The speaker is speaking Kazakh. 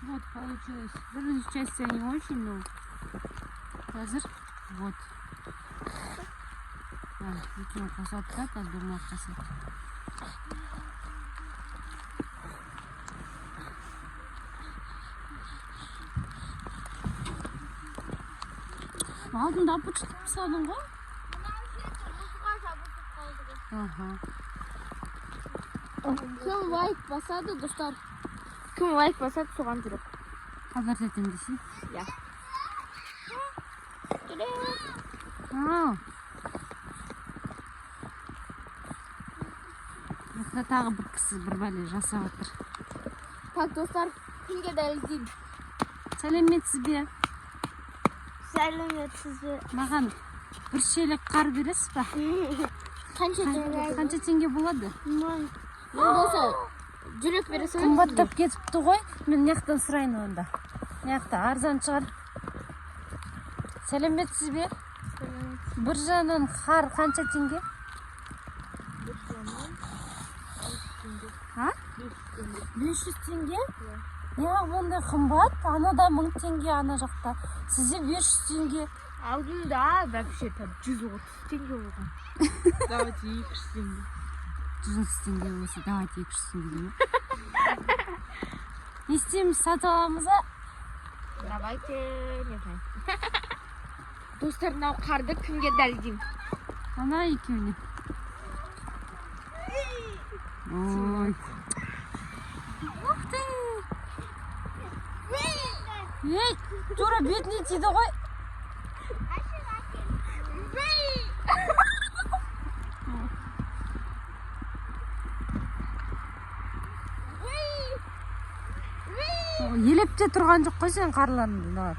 Вот получилось. Бір часть не очень, но қазір вот. Екеуін қосады да, қазір бұрмақ қосады. Алдында апучтып салдың ғой? Кім лайк басады, достар? Кім лайк басады, соған жүріп. Хабар етем десей? Я. Тағы бір кісі бір бәле жасап отыр. Так, достар, кімге дәліздейм? Сәлеметсіз бе? Сәлеметсіз бе? Маған бір шелек қар бересіз ба? Қанша теңге болады? Болса, жүрек бересіз. Қымбаттап кетіпті ғой. Мен неқтан сұрайын онда. Неқта арзан шығар. Сәлеметсіз бе? Бір жанын қар қанша теңге? 500 теңге? Неғақ ондай қымбат? Анада 1000 теңге ана жақта. Сізде 500 теңге. Алдында вообще-то 130 теңге болған. Давайте 200 теңге. 130 теңге болса, давайте 200 теңге деймін. Не істейміз, сатып аламыз ба? Давайте, не знаю. Достар, мынау қарды кімге дәліздейм? Ана екеуіне. Ой. Ух ты! Ей, тура бетіне тиді ғой. Елеп те тұрған жоқ қой сен қарларыңды.